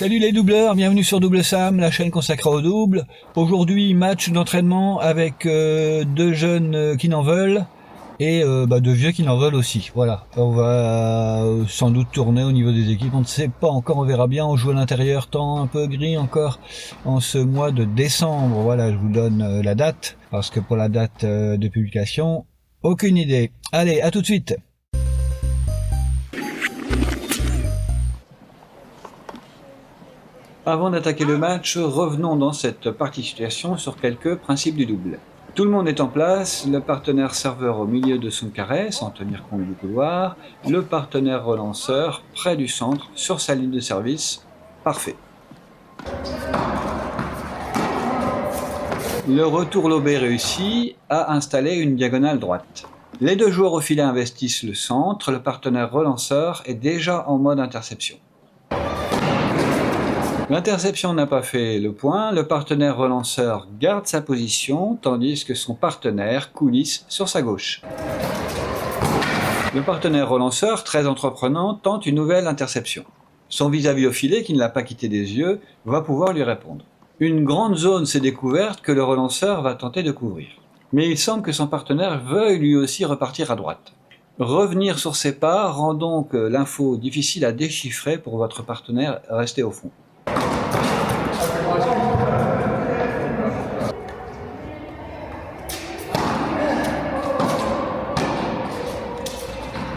Salut les doubleurs, bienvenue sur Double Sam, la chaîne consacrée au double. Aujourd'hui, match d'entraînement avec deux jeunes qui n'en veulent et deux vieux qui n'en veulent aussi. Voilà, on va sans doute tourner au niveau des équipes, on ne sait pas encore, on verra bien. On joue à l'intérieur, temps un peu gris encore en ce mois de décembre. Voilà, je vous donne la date, parce que pour la date de publication, aucune idée. Allez, à tout de suite. Avant d'attaquer le match, revenons dans cette partie situation sur quelques principes du double. Tout le monde est en place, le partenaire serveur au milieu de son carré, sans tenir compte du couloir, le partenaire relanceur près du centre, sur sa ligne de service, parfait. Le retour lobé réussi a installé une diagonale droite. Les deux joueurs au filet investissent le centre, le partenaire relanceur est déjà en mode interception. L'interception n'a pas fait le point, le partenaire relanceur garde sa position, tandis que son partenaire coulisse sur sa gauche. Le partenaire relanceur, très entreprenant, tente une nouvelle interception. Son vis-à-vis au filet, qui ne l'a pas quitté des yeux, va pouvoir lui répondre. Une grande zone s'est découverte que le relanceur va tenter de couvrir. Mais il semble que son partenaire veuille lui aussi repartir à droite. Revenir sur ses pas rend donc l'info difficile à déchiffrer pour votre partenaire resté au fond.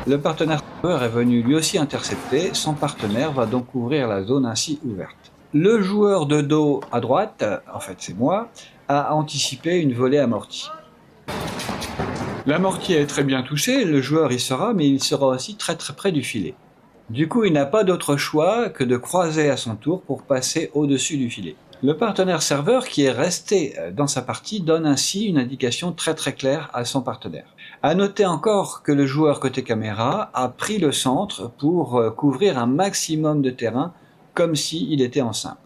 Le partenaire est venu lui aussi intercepter, son partenaire va donc couvrir la zone ainsi ouverte. Le joueur de dos à droite, en fait c'est moi, a anticipé une volée amortie. L'amorti est très bien touché, le joueur y sera, mais il sera aussi très près du filet. Du coup, il n'a pas d'autre choix que de croiser à son tour pour passer au-dessus du filet. Le partenaire serveur qui est resté dans sa partie donne ainsi une indication très claire à son partenaire. À noter encore que le joueur côté caméra a pris le centre pour couvrir un maximum de terrain comme s'il était en simple.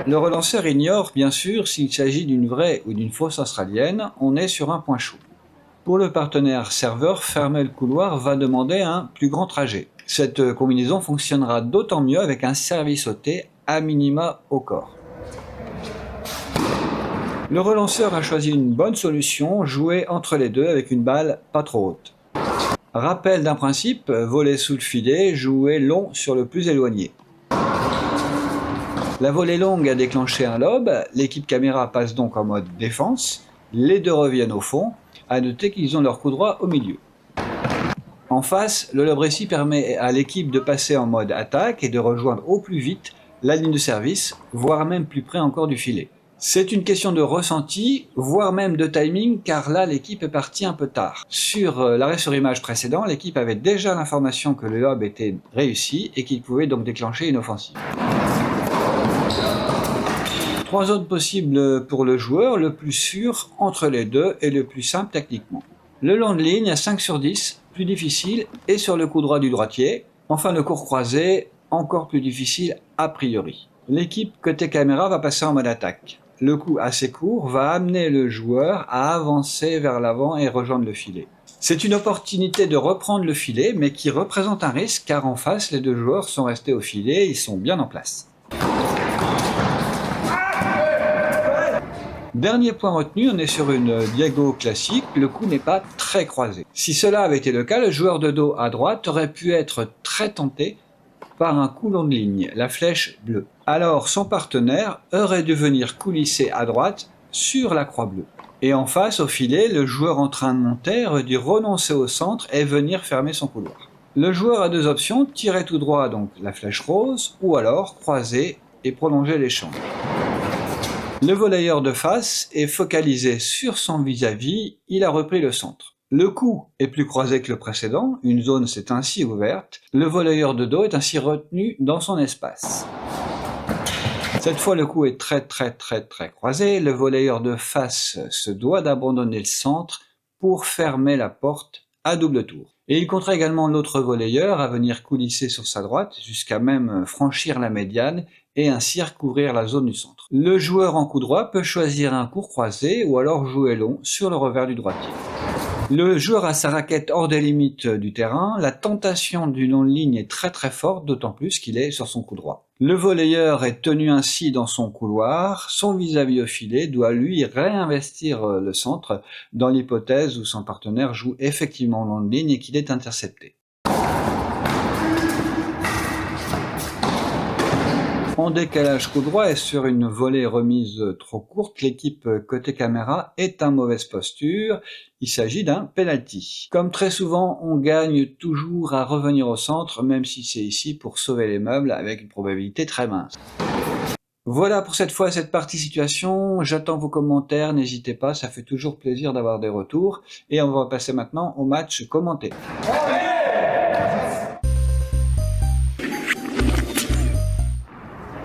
Le relanceur ignore bien sûr s'il s'agit d'une vraie ou d'une fausse australienne, on est sur un point chaud. Pour le partenaire serveur, fermer le couloir va demander un plus grand trajet. Cette combinaison fonctionnera d'autant mieux avec un service ôté à minima au corps. Le relanceur a choisi une bonne solution, jouer entre les deux avec une balle pas trop haute. Rappel d'un principe, voler sous le filet, jouer long sur le plus éloigné. La volée longue a déclenché un lob, l'équipe caméra passe donc en mode défense, les deux reviennent au fond, à noter qu'ils ont leur coup droit au milieu. En face, le lob réussi permet à l'équipe de passer en mode attaque et de rejoindre au plus vite la ligne de service, voire même plus près encore du filet. C'est une question de ressenti, voire même de timing, car là l'équipe est partie un peu tard. Sur l'arrêt sur image précédent, l'équipe avait déjà l'information que le lob était réussi et qu'il pouvait donc déclencher une offensive. Trois zones possibles pour le joueur, le plus sûr entre les deux et le plus simple techniquement. Le long de ligne à 5 sur 10, plus difficile, et sur le coup droit du droitier. Enfin le court croisé, encore plus difficile a priori. L'équipe côté caméra va passer en mode attaque. Le coup assez court va amener le joueur à avancer vers l'avant et rejoindre le filet. C'est une opportunité de reprendre le filet, mais qui représente un risque car en face les deux joueurs sont restés au filet, ils sont bien en place. Dernier point retenu, on est sur une diago classique, le coup n'est pas très croisé. Si cela avait été le cas, le joueur de dos à droite aurait pu être très tenté par un coup long de ligne, la flèche bleue. Alors son partenaire aurait dû venir coulisser à droite sur la croix bleue. Et en face, au filet, le joueur en train de monter aurait dû renoncer au centre et venir fermer son couloir. Le joueur a deux options, tirer tout droit, donc la flèche rose, ou alors croiser et prolonger l'échange. Le volleyeur de face est focalisé sur son vis-à-vis, il a repris le centre. Le coup est plus croisé que le précédent, une zone s'est ainsi ouverte, le volleyeur de dos est ainsi retenu dans son espace. Cette fois le coup est très croisé, le volleyeur de face se doit d'abandonner le centre pour fermer la porte à double tour. Et il comptera également l'autre volleyeur à venir coulisser sur sa droite jusqu'à même franchir la médiane et ainsi recouvrir la zone du centre. Le joueur en coup droit peut choisir un court croisé ou alors jouer long sur le revers du droitier. Le joueur a sa raquette hors des limites du terrain, la tentation du long de ligne est très forte, d'autant plus qu'il est sur son coup droit. Le volleyeur est tenu ainsi dans son couloir, son vis-à-vis au filet doit lui réinvestir le centre dans l'hypothèse où son partenaire joue effectivement long de ligne et qu'il est intercepté. En décalage coup droit et sur une volée remise trop courte, l'équipe côté caméra est en mauvaise posture. Il s'agit d'un penalty. Comme très souvent, on gagne toujours à revenir au centre, même si c'est ici pour sauver les meubles avec une probabilité très mince. Voilà pour cette fois cette partie situation. J'attends vos commentaires, n'hésitez pas, ça fait toujours plaisir d'avoir des retours. Et on va passer maintenant au match commenté.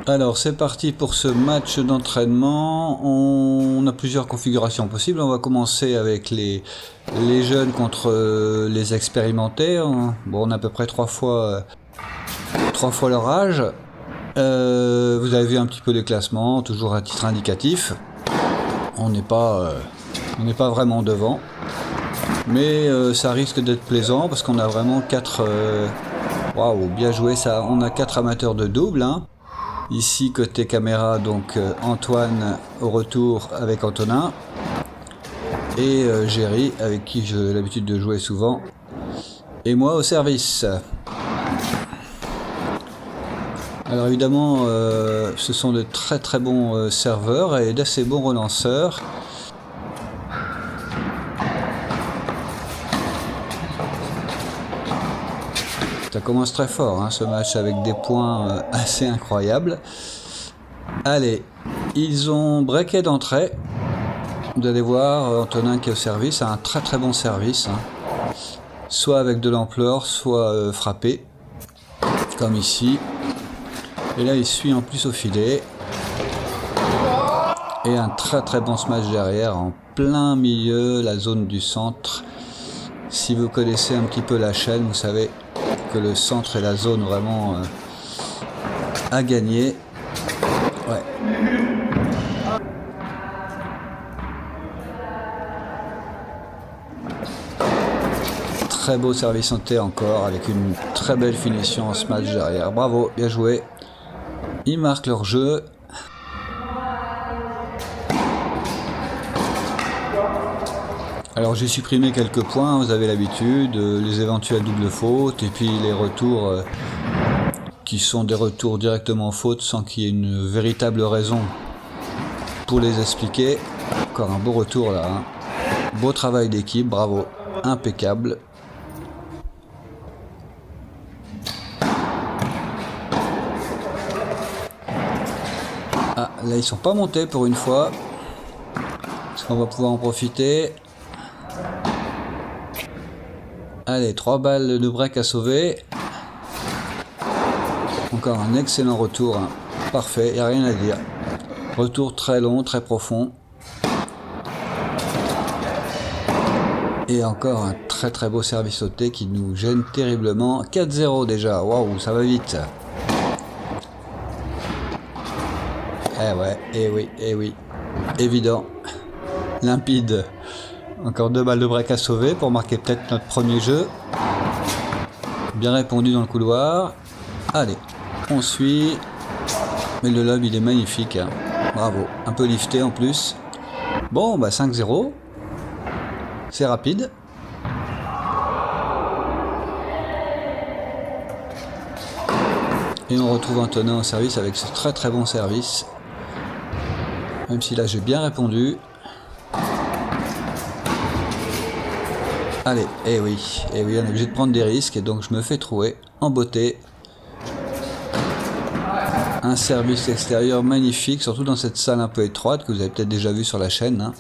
Alors c'est parti pour ce match d'entraînement. On a plusieurs configurations possibles. On va commencer avec les jeunes contre les expérimentés. Bon, on a à peu près 3 fois leur âge. Vous avez vu un petit peu les classements, toujours à titre indicatif. On n'est pas vraiment devant. Mais ça risque d'être plaisant parce qu'on a vraiment 4... Waouh, bien joué ça. On a 4 amateurs de double, hein. Ici côté caméra, donc Antoine au retour avec Antonin et Géry avec qui j'ai l'habitude de jouer souvent et moi au service. Alors évidemment ce sont de très bons serveurs et d'assez bons relanceurs. Ça commence très fort, hein, ce match avec des points assez incroyables. Allez, ils ont breaké d'entrée. Vous allez voir, Antonin qui est au service a un très bon service. Hein. Soit avec de l'ampleur, soit frappé, comme ici. Et là, il suit en plus au filet. Et un très bon smash derrière, en plein milieu, la zone du centre. Si vous connaissez un petit peu la chaîne, vous savez que le centre est la zone vraiment à gagner. Ouais. Très beau service en T encore, avec une très belle finition en ce match derrière. Bravo, bien joué. Ils marquent leur jeu. Alors j'ai supprimé quelques points, vous avez l'habitude, les éventuelles doubles fautes et puis les retours qui sont des retours directement fautes sans qu'il y ait une véritable raison pour les expliquer. Encore un beau retour là, hein. Beau travail d'équipe, bravo, impeccable. Ah, là ils sont pas montés pour une fois, parce qu'on va pouvoir en profiter. Allez, 3 balles de break à sauver. Encore un excellent retour, hein. Parfait, il n'y a rien à dire. Retour très long, très profond. Et encore un très beau service au T qui nous gêne terriblement. 4-0 déjà, waouh, ça va vite. Eh ouais, eh oui, évident, limpide. Encore 2 balles de break à sauver pour marquer peut-être notre premier jeu. Bien répondu dans le couloir. Allez, on suit. Mais le lob il est magnifique, hein. Bravo, un peu lifté en plus. Bon, bah 5-0. C'est rapide. Et on retrouve Antonin au service avec ce très bon service. Même si là j'ai bien répondu. Allez, eh oui, on est obligé de prendre des risques et donc je me fais trouer en beauté. Un service extérieur magnifique, surtout dans cette salle un peu étroite que vous avez peut-être déjà vu sur la chaîne, hein.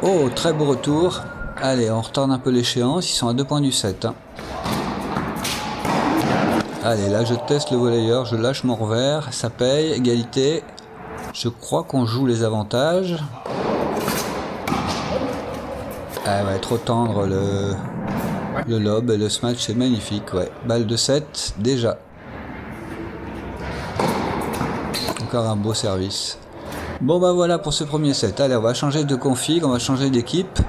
Oh, très beau retour. Allez, on retarde un peu l'échéance, ils sont à 2 points du 7. Hein. Allez, là je teste le volleyeur, je lâche mon revers, ça paye, égalité. Je crois qu'on joue les avantages. Ah ouais, trop tendre le lob et le smash, c'est magnifique, ouais. Balle de 7, déjà. Encore un beau service. Bon bah voilà pour ce premier set. Allez, on va changer de config, on va changer d'équipe.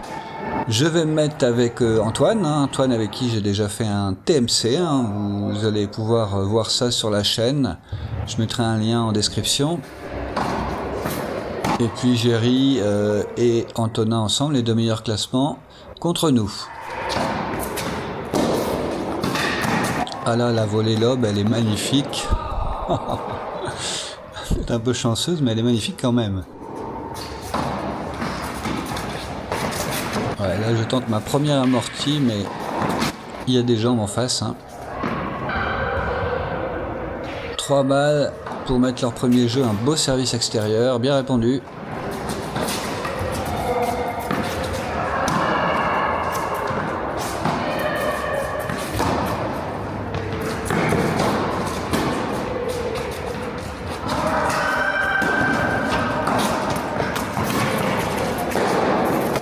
Je vais me mettre avec Antoine, hein, Antoine avec qui j'ai déjà fait un TMC, hein, vous allez pouvoir voir ça sur la chaîne, je mettrai un lien en description. Et puis Géry et Antonin ensemble, les deux meilleurs classements contre nous. Ah là, la volée lobe, elle est magnifique. C'est un peu chanceuse, mais elle est magnifique quand même. Ouais, là je tente ma première amortie, mais il y a des jambes en face. Hein. 3 balles pour mettre leur premier jeu, un beau service extérieur, bien répondu.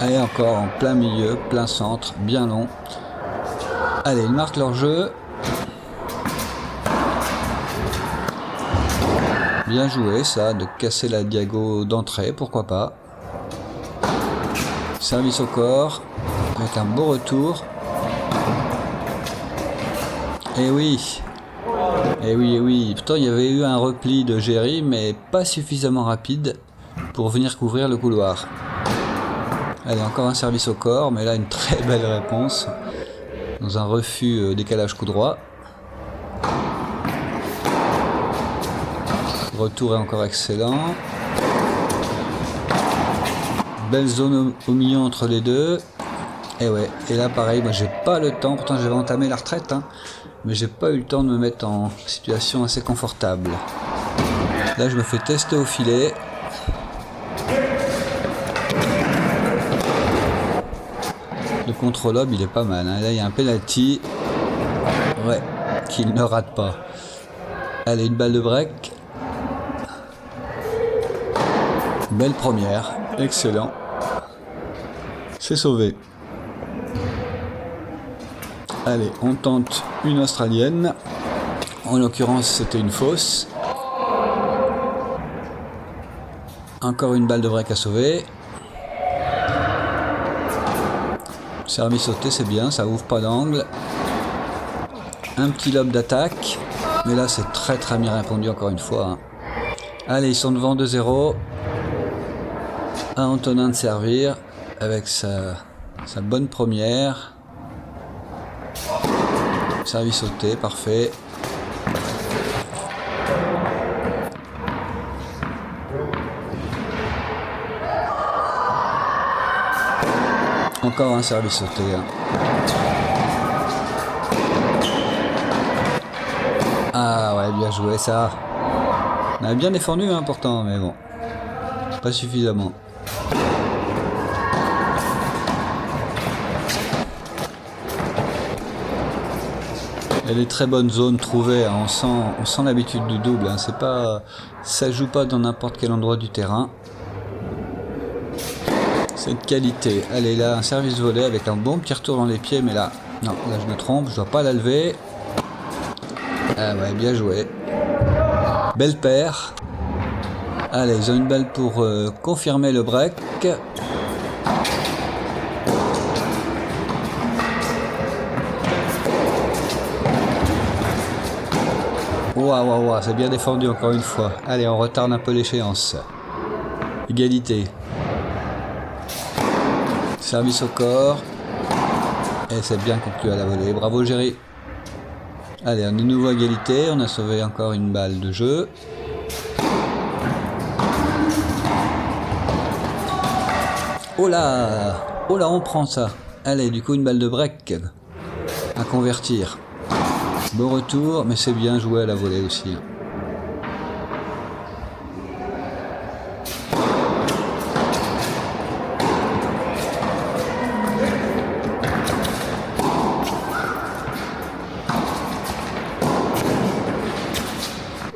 Allez, encore en plein milieu, plein centre, bien long. Allez, ils marquent leur jeu. Bien joué ça, de casser la diago d'entrée, pourquoi pas. Service au corps, avec un beau retour. Et oui. Et oui, et oui. Pourtant, il y avait eu un repli de Géry, mais pas suffisamment rapide pour venir couvrir le couloir. Allez, encore un service au corps, mais là une très belle réponse dans un refus décalage coup droit. Retour est encore excellent. Belle zone au milieu entre les deux. Et ouais, et là pareil, moi j'ai pas le temps, pourtant j'avais entamé la retraite, hein, mais j'ai pas eu le temps de me mettre en situation assez confortable. Là je me fais tester au filet. Le contre-lob il est pas mal, hein. Là il y a un penalty, ouais, qu'il ne rate pas. Allez, une balle de break. Belle première, excellent. C'est sauvé. Allez, on tente une australienne. En l'occurrence c'était une fausse. Encore une balle de break à sauver. Service sauté, c'est bien, ça ouvre pas d'angle. Un petit lob d'attaque. Mais là, c'est très bien répondu encore une fois. Hein. Allez, ils sont devant 2-0. À Antonin de servir avec sa bonne première. Service sauté, parfait. Encore un service sauté. Hein. Ah ouais, bien joué ça. On a bien défendu hein, pourtant, mais bon. Pas suffisamment. Il y a des très bonnes zones trouvées, hein. On sent l'habitude du double. Hein. C'est pas, ça joue pas dans n'importe quel endroit du terrain. C'est de qualité. Allez là, un service volé avec un bon petit retour dans les pieds, mais là, non, là je me trompe, je dois pas la lever. Ah ouais, bien joué. Belle paire. Allez, ils ont une balle pour confirmer le break. Waouh, c'est bien défendu encore une fois. Allez, on retarde un peu l'échéance. Égalité. Service au corps. Et c'est bien conclu à la volée. Bravo Géry. Allez, on est de nouveau à égalité. On a sauvé encore une balle de jeu. Oh là, on prend ça. Allez, du coup, une balle de break à convertir. Bon retour, mais c'est bien joué à la volée aussi.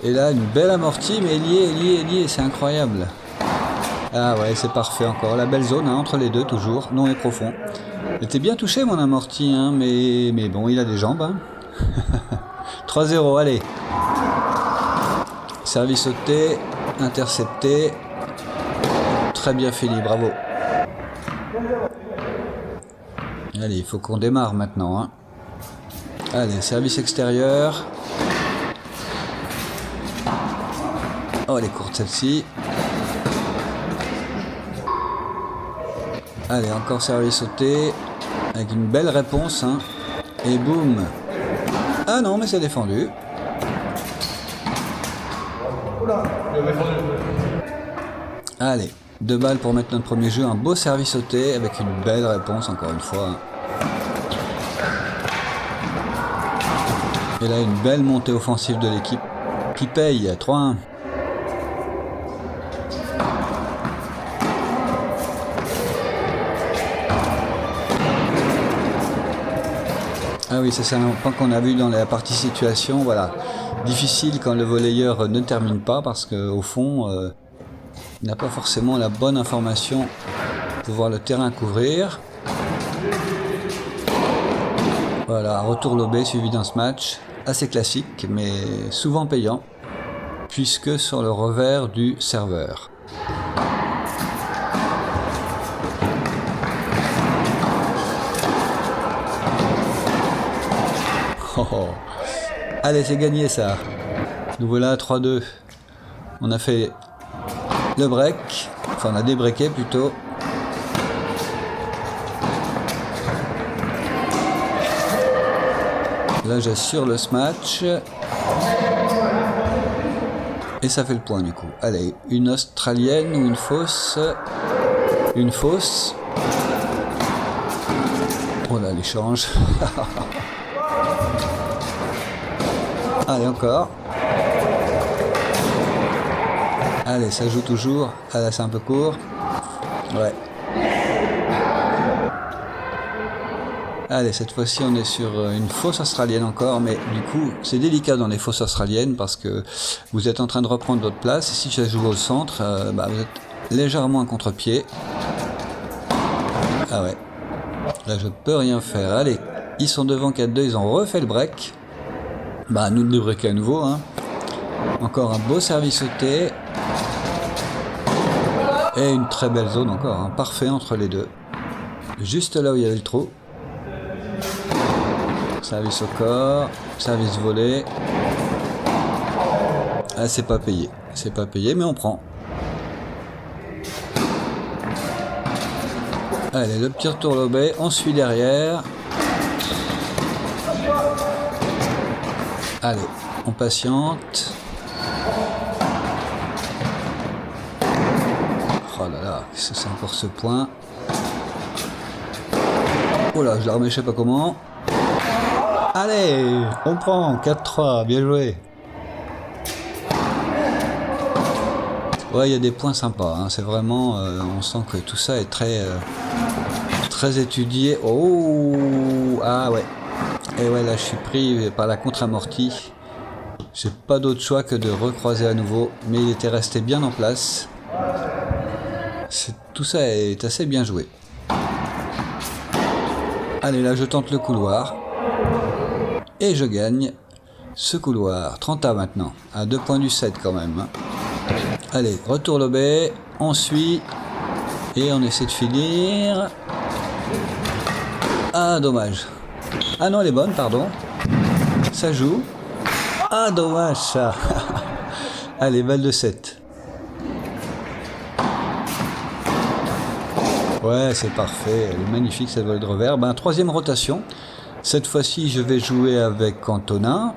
Et là, une belle amortie, mais liée, c'est incroyable. Ah ouais, c'est parfait encore. La belle zone hein, entre les deux, toujours, long et profond. Il était bien touché, mon amorti, hein, mais bon, il a des jambes. Hein. 3-0, allez. Service sauté, intercepté. Très bien fini, bravo. Allez, il faut qu'on démarre maintenant. Hein. Allez, service extérieur. Oh, elle est courte celle-ci. Allez, encore service sauté. Avec une belle réponse. Hein. Et boum. Ah non, mais c'est défendu. Allez, 2 balles pour mettre notre premier jeu. Un beau service sauté avec une belle réponse, encore une fois. Et là, une belle montée offensive de l'équipe qui paye 3-1. Ah oui, ça c'est un point qu'on a vu dans la partie situation. Voilà, difficile quand le volleyeur ne termine pas parce qu'au fond, il n'a pas forcément la bonne information pour voir le terrain couvrir. Voilà, retour lobé suivi d'un smash, assez classique mais souvent payant, puisque sur le revers du serveur. Oh, oh. Allez, c'est gagné ça. Nous voilà à 3-2. On a fait le break, enfin on a débreaké plutôt. Là j'assure le smash. Et ça fait le point du coup. Allez, une australienne ou une fausse. Une fausse. Oh là, l'échange. Allez, encore. Allez, ça joue toujours. Ah là, c'est un peu court. Ouais. Allez, cette fois-ci, on est sur une fausse australienne encore, mais du coup, c'est délicat dans les fausses australiennes parce que vous êtes en train de reprendre votre place. Et si ça joue au centre, vous êtes légèrement à contre-pied. Ah ouais. Là, je peux rien faire. Allez, ils sont devant 4-2, ils ont refait le break. Bah, nous de débreaker à nouveau. Hein. Encore un beau service sauté. Et une très belle zone encore. Hein. Parfait entre les deux. Juste là où il y avait le trou. Service au corps. Service volé. Ah, c'est pas payé. C'est pas payé, mais on prend. Allez, le petit retour lobé. On suit derrière. Allez, on patiente. Oh là là, c'est encore ce point. Oh là, je la remets, je sais pas comment. Allez, on prend 4-3, bien joué. Ouais, il y a des points sympas. Hein. C'est vraiment, on sent que tout ça est très étudié. Oh, ah ouais. Et ouais, là je suis pris par la contre-amortie. J'ai pas d'autre choix que de recroiser à nouveau, mais il était resté bien en place. Tout ça est assez bien joué. Allez, là je tente le couloir. Et je gagne ce couloir. 30A maintenant, à 2 points du 7 quand même. Allez, retour lobé, on suit. Et on essaie de finir. Ah, dommage. Ah non, elle est bonne, pardon. Ça joue. Ah, dommage ça. Allez, balle de 7. Ouais, c'est parfait. Elle est magnifique cette volée de revers. Ben, 3e rotation. Cette fois-ci, je vais jouer avec Antonin.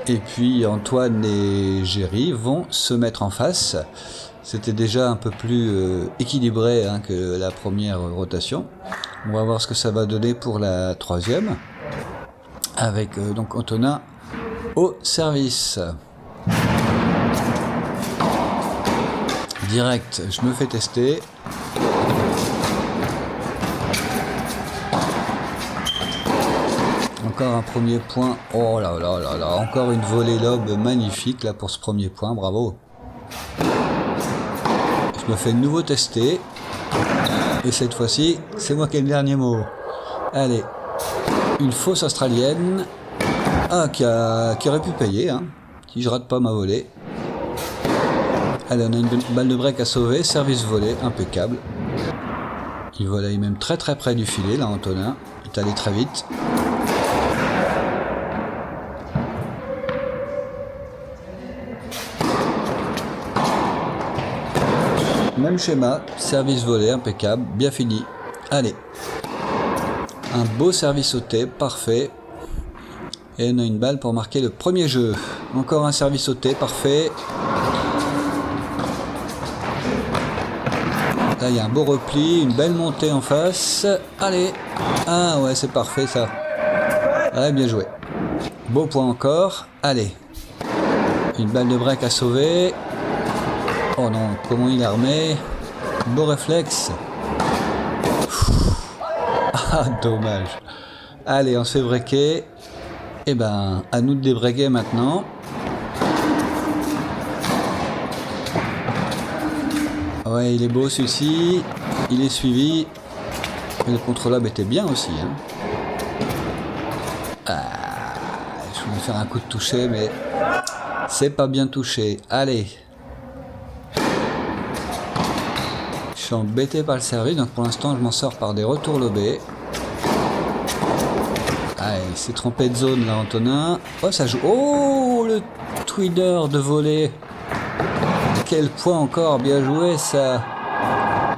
Et puis Antoine et Géry vont se mettre en face. C'était déjà un peu plus équilibré hein, que la première rotation. On va voir ce que ça va donner pour la 3e. Avec donc Antonin au service. Direct, je me fais tester. Encore un premier point. Oh là là là là, encore une volée lobe magnifique là pour ce premier point, bravo. Je me fais de nouveau tester. Et cette fois-ci, c'est moi qui ai le dernier mot. Allez, une fausse australienne. Ah, qui aurait pu payer, hein, si je rate pas ma volée. Allez, on a une balle de break à sauver, service volé, impeccable. Il volaille même très très près du filet, là, Antonin. Il est allé très vite. Même schéma, service volé, impeccable, bien fini. Allez. Un beau service sauté, parfait. Et on a une balle pour marquer le premier jeu. Encore un service sauté, parfait. Là, il y a un beau repli, une belle montée en face. Allez. Ah ouais, c'est parfait ça. Ouais, bien joué. Beau point encore. Allez. Une balle de break à sauver. Oh non, comment il est armé. Beau réflexe. Ah, dommage. Allez, on se fait breaker. Et ben, à nous de débreaker maintenant. Ouais, il est beau celui-ci. Il est suivi. Et le contrôlable était bien aussi. Hein. Ah, je voulais faire un coup de toucher, mais c'est pas bien touché. Allez. Je suis embêté par le service, donc pour l'instant je m'en sors par des retours lobés. Allez, il s'est trompé de zone là, Antonin. Oh, ça joue. Oh, le twinner de volée. Quel point encore, bien joué ça.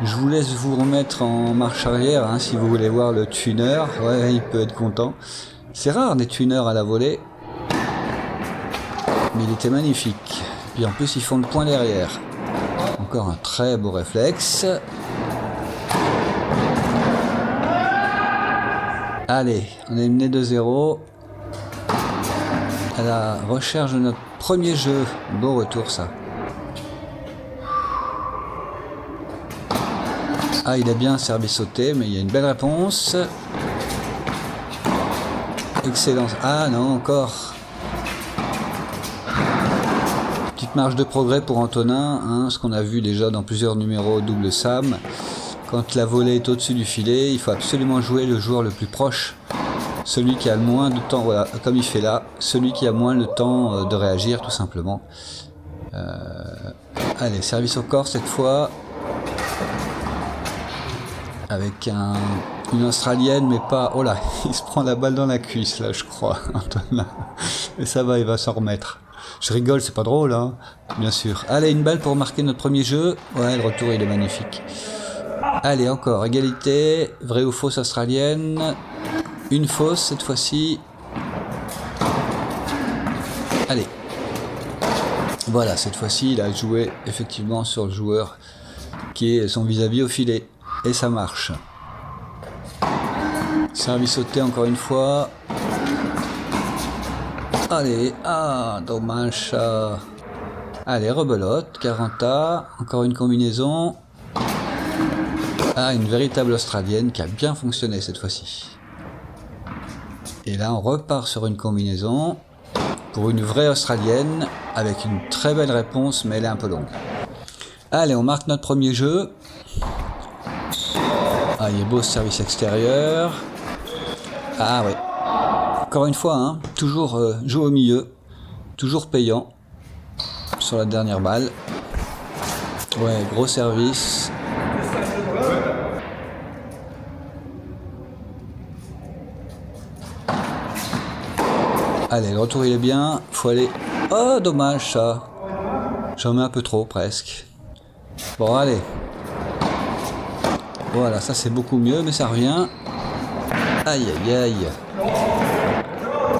Je vous laisse vous remettre en marche arrière hein, si vous voulez voir le twinner. Ouais, il peut être content. C'est rare des twinners à la volée. Mais il était magnifique. Puis en plus, ils font le point derrière. Encore un très beau réflexe. Allez, on est mené 2-0. À la recherche de notre premier jeu. Beau retour ça. Ah, il a bien service sauté, mais il y a une belle réponse. Excellent. Ah non, encore. Petite marge de progrès pour Antonin, hein, ce qu'on a vu déjà dans plusieurs numéros double Sam. Quand la volée est au-dessus du filet, il faut absolument jouer le joueur le plus proche. Celui qui a le moins de temps, voilà, comme il fait là, celui qui a moins le temps de réagir tout simplement. Allez, service au corps cette fois. Avec une Australienne, mais pas... Oh là, il se prend la balle dans la cuisse, là, je crois, Antonin. Et ça va, il va s'en remettre. Je rigole, c'est pas drôle, hein, bien sûr. Allez, une balle pour marquer notre premier jeu. Ouais, le retour, il est magnifique. Allez, encore, égalité. Vraie ou fausse australienne. Une fausse, cette fois-ci. Allez. Voilà, cette fois-ci, il a joué, effectivement, sur le joueur qui est son vis-à-vis au filet. Et ça marche. Service sauté encore une fois. Allez, ah, dommage. Allez, rebelote, 40A, encore une combinaison. Ah, une véritable australienne qui a bien fonctionné cette fois-ci. Et là, on repart sur une combinaison pour une vraie australienne avec une très belle réponse, mais elle est un peu longue. Allez, on marque notre premier jeu. Ah, il est beau ce service extérieur. Ah ouais. Encore une fois, hein, toujours jouer au milieu. Toujours payant. Sur la dernière balle. Ouais, gros service. Allez, le retour il est bien. Faut aller... Oh, dommage ça. J'en mets un peu trop presque. Bon, allez. Voilà, ça c'est beaucoup mieux, mais ça revient. Aïe, aïe, aïe.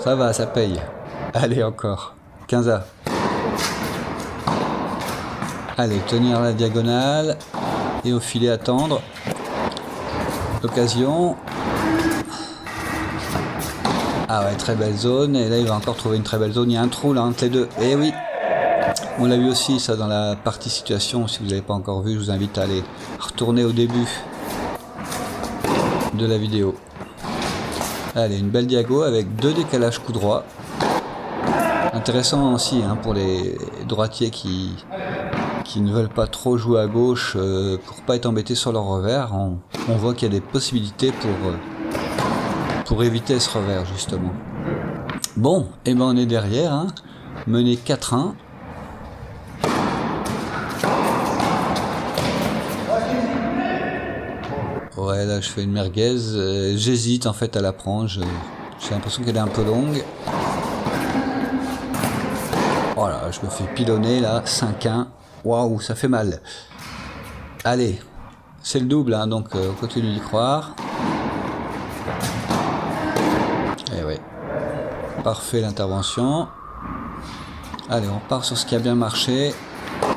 Ça va, ça paye. Allez, encore. 15A. Allez, tenir la diagonale. Et au filet, attendre. L'occasion. Ah ouais, très belle zone. Et là, il va encore trouver une très belle zone. Il y a un trou là entre les deux. Eh oui. On l'a vu aussi, ça, dans la partie situation. Si vous n'avez pas encore vu, je vous invite à aller retourner au début de la vidéo. Allez, une belle diago avec 2 décalages coup droit. Intéressant aussi hein, pour les droitiers qui ne veulent pas trop jouer à gauche pour pas être embêtés sur leur revers. On voit qu'il y a des possibilités pour éviter ce revers justement. Bon, et ben on est derrière, hein, mené 4-1. Ouais, là je fais une merguez. J'hésite en fait à la prendre. J'ai l'impression qu'elle est un peu longue. Voilà, je me fais pilonner là. 5-1. Waouh, ça fait mal. Allez, c'est le double, hein, donc on continue d'y croire. Et ouais. Parfait l'intervention. Allez, on part sur ce qui a bien marché.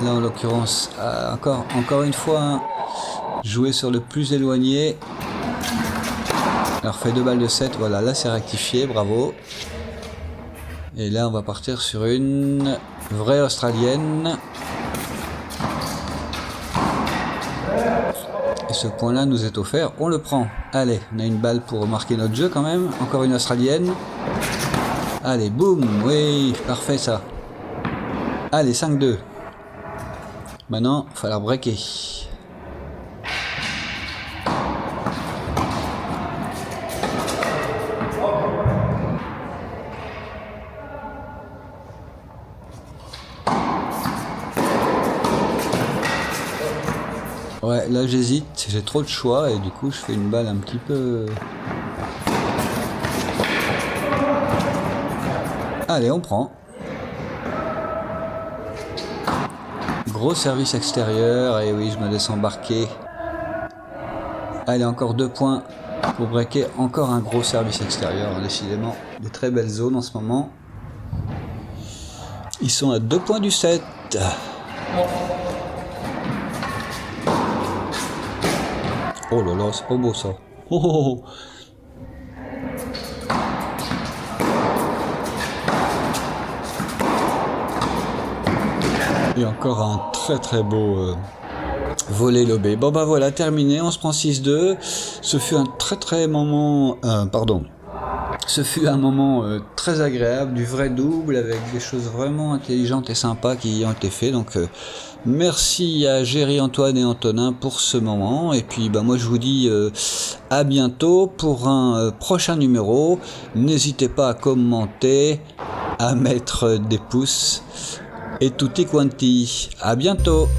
Là, en l'occurrence, encore une fois, hein, jouer sur le plus éloigné. Alors, fait 2 balles de 7. Voilà, là, c'est rectifié. Bravo. Et là, on va partir sur une vraie australienne. Et ce point-là nous est offert. On le prend. Allez, on a une balle pour marquer notre jeu quand même. Encore une australienne. Allez, boum. Oui, parfait ça. Allez, 5-2. Maintenant, il va falloir breaker. Ouais, là j'hésite, j'ai trop de choix et du coup je fais une balle un petit peu... Allez, on prend. Gros service extérieur, et oui, je me laisse embarquer. Allez, encore 2 points pour breaker. Encore un gros service extérieur, décidément. Des très belles zones en ce moment. Ils sont à 2 points du 7. Oh là là, c'est pas beau ça. Oh, oh, oh. Et encore un très beau volley lobé. Bon bah voilà, terminé, on se prend 6-2. Ce fut un très moment... Ce fut un moment très agréable, du vrai double, avec des choses vraiment intelligentes et sympas qui y ont été faites. Donc merci à Géry, Antoine et Antonin pour ce moment. Et puis bah, moi je vous dis à bientôt pour un prochain numéro. N'hésitez pas à commenter, à mettre des pouces. Et tutti quanti. À bientôt!